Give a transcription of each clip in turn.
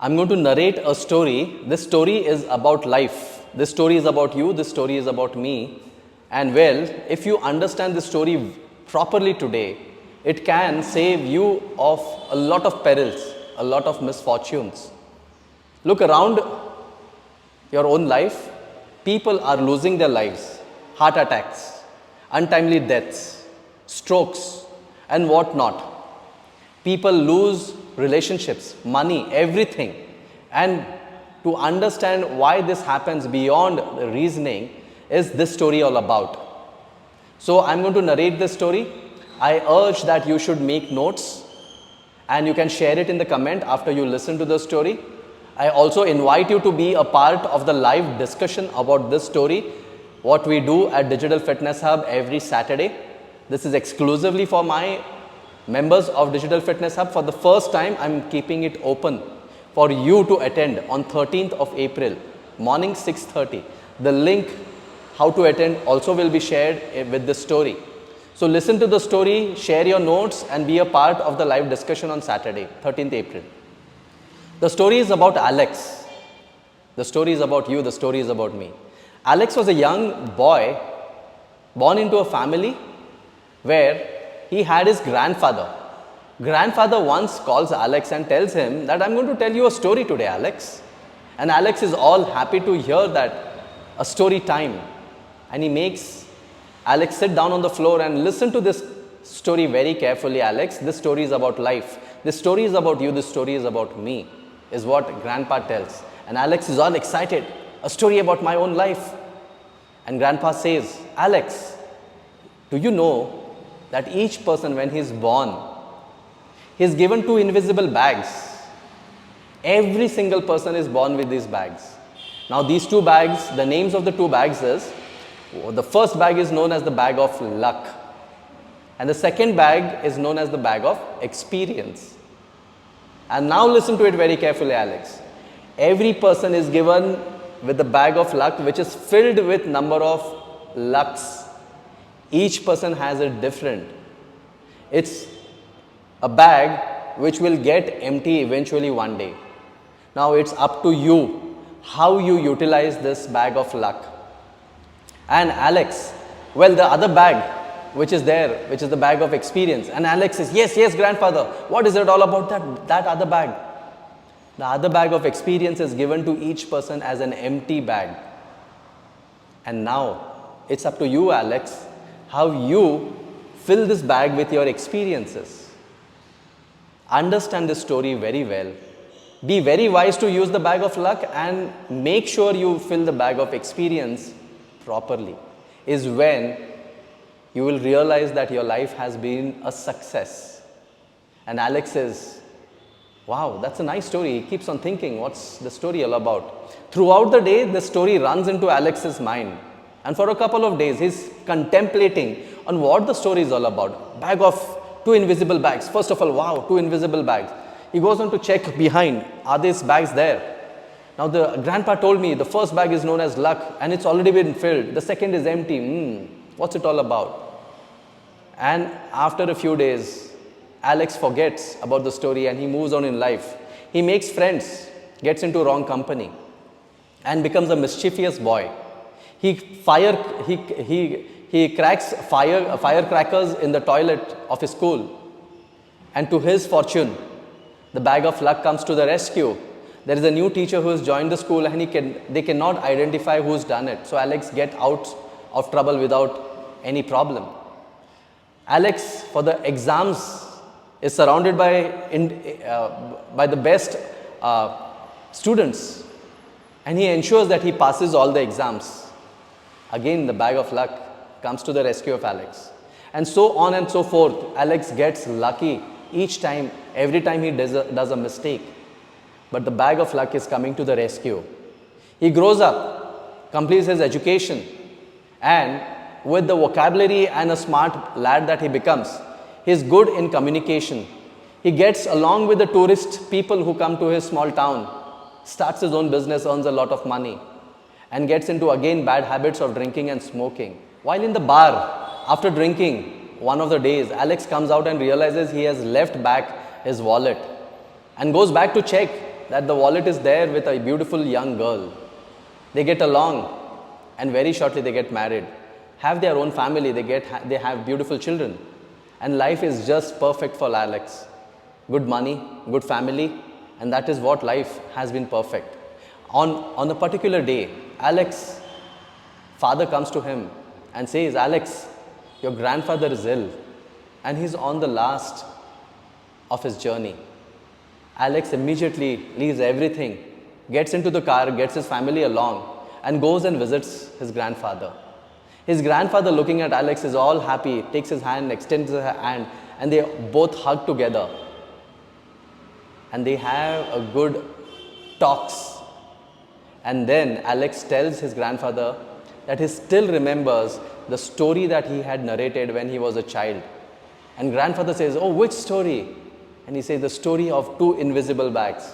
I'm going to narrate a story. This story is about life. This story is about you. This story is about me. And well, if you understand this story properly today, it can save you of a lot of perils, a lot of misfortunes. Look around your own life. People are losing their lives, heart attacks, untimely deaths, strokes, and whatnot. People lose relationships, money, everything. And to understand why this happens beyond reasoning is this story all about. So I'm going to narrate this story. I urge that you should make notes and you can share it in the comment after you listen to the story. I also invite you to be a part of the live discussion about this story, what we do at Digital Fitness Hub every Saturday. This is exclusively for my members of Digital Fitness Hub. For the first time, I'm keeping it open for you to attend on 13th of April, morning 6:30. The link how to attend also will be shared with this story. So listen to the story, share your notes and be a part of the live discussion on Saturday, 13th April. The story is about Alex. The story is about you, the story is about me. Alex was a young boy born into a family where he had his grandfather. Grandfather once calls Alex and tells him that I'm going to tell you a story today, Alex. And Alex is all happy to hear that, a story time. And he makes Alex sit down on the floor and listen to this story very carefully, Alex. This story is about life. This story is about you. This story is about me, is what Grandpa tells. And Alex is all excited. A story about my own life. And Grandpa says, Alex, do you know that each person when he is born, he is given two invisible bags. Every single person is born with these bags. Now these two bags, the names of the two bags is, the first bag is known as the bag of luck. And the second bag is known as the bag of experience. And now listen to it very carefully, Alex. Every person is given with the bag of luck which is filled with number of lucks. Each person has it different. It's a bag which will get empty eventually one day. Now it's up to you how you utilize this bag of luck. And Alex, well, the other bag which is there, which is the bag of experience. And Alex says, yes, grandfather, what is it all about that other bag? The other bag of experience is given to each person as an empty bag. And now it's up to you, Alex, how you fill this bag with your experiences. Understand this story very well. Be very wise to use the bag of luck and make sure you fill the bag of experience properly. Is when you will realize that your life has been a success. And Alex says, wow, that's a nice story. He keeps on thinking, what's the story all about? Throughout the day, the story runs into Alex's mind. And for a couple of days, he's contemplating on what the story is all about. Bag of two invisible bags. First of all, wow, two invisible bags. He goes on to check behind, are these bags there? Now the grandpa told me the first bag is known as luck and it's already been filled. The second is empty. What's it all about? And after a few days, Alex forgets about the story and he moves on in life. He makes friends, gets into wrong company and becomes a mischievous boy. He cracks firecrackers in the toilet of his school. And to his fortune, the bag of luck comes to the rescue. There is a new teacher who has joined the school and they cannot identify who's done it. So Alex gets out of trouble without any problem. Alex, for the exams, is surrounded by the best students. And he ensures that he passes all the exams. Again, the bag of luck comes to the rescue of Alex. And so on and so forth. Alex gets lucky each time, every time he does a mistake. But the bag of luck is coming to the rescue. He grows up, completes his education, and with the vocabulary and a smart lad that he becomes, he is good in communication. He gets along with the tourist people who come to his small town, starts his own business, earns a lot of money, and gets into again bad habits of drinking and smoking. While in the bar, after drinking, one of the days, Alex comes out and realizes he has left back his wallet and goes back to check that the wallet is there with a beautiful young girl. They get along and very shortly they get married, have their own family, they have beautiful children, and life is just perfect for Alex. Good money, good family, and that is what life has been perfect. On a particular day, Alex father comes to him and says, Alex, your grandfather is ill and he's on the last of his journey. Alex immediately leaves everything, gets into the car, gets his family along, and goes and visits his grandfather. His grandfather, looking at Alex, is all happy, takes his hand, extends his hand, and they both hug together. And they have a good talks. And then Alex tells his grandfather that he still remembers the story that he had narrated when he was a child. And grandfather says, oh, which story? And he says, the story of two invisible bags.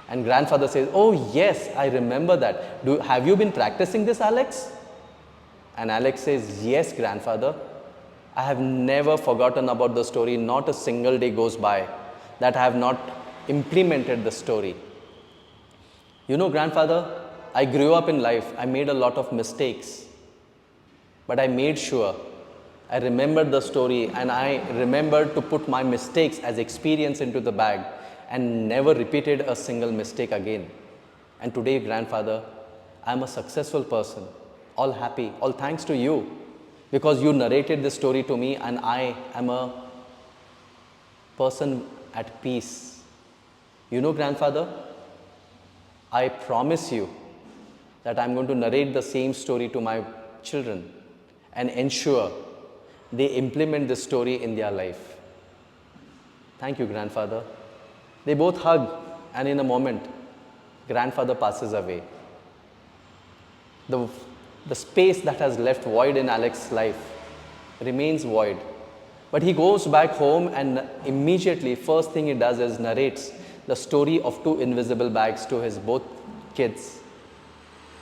And grandfather says, oh yes, I remember that. Have you been practicing this, Alex? And Alex says, yes, grandfather. I have never forgotten about the story. Not a single day goes by that I have not implemented the story. You know, grandfather, I grew up in life. I made a lot of mistakes. But I made sure I remembered the story, and I remembered to put my mistakes as experience into the bag and never repeated a single mistake again. And today, grandfather, I am a successful person, all happy, all thanks to you, because you narrated this story to me and I am a person at peace. You know, grandfather, I promise you that I'm going to narrate the same story to my children and ensure they implement this story in their life. Thank you, grandfather. They both hug, and in a moment, grandfather passes away. The space that has left void in Alex's life remains void. But he goes back home and immediately, first thing he does is narrates the story of two invisible bags to his both kids.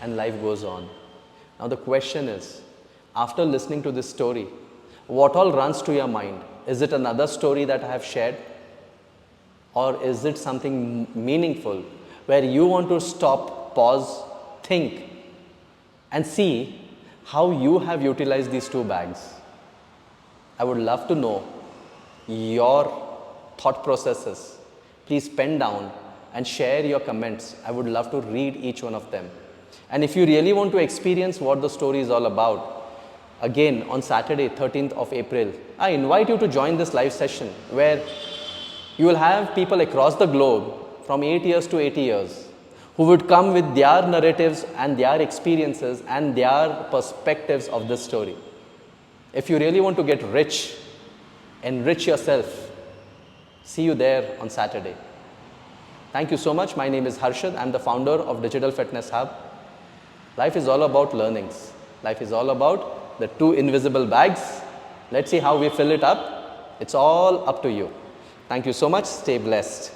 And life goes on. Now the question is, after listening to this story, what all runs to your mind? Is it another story that I have shared? Or is it something meaningful where you want to stop, pause, think, and see how you have utilized these two bags? I would love to know your thought processes. Please pen down and share your comments. I would love to read each one of them. And if you really want to experience what the story is all about, again on Saturday, 13th of April, I invite you to join this live session where you will have people across the globe from 8 years to 80 years who would come with their narratives and their experiences and their perspectives of this story. If you really want to get rich, enrich yourself, see you there on Saturday. Thank you so much. My name is Harshad. I'm the founder of Digital Fitness Hub. Life is all about learnings. Life is all about the two invisible bags. Let's see how we fill it up. It's all up to you. Thank you so much. Stay blessed.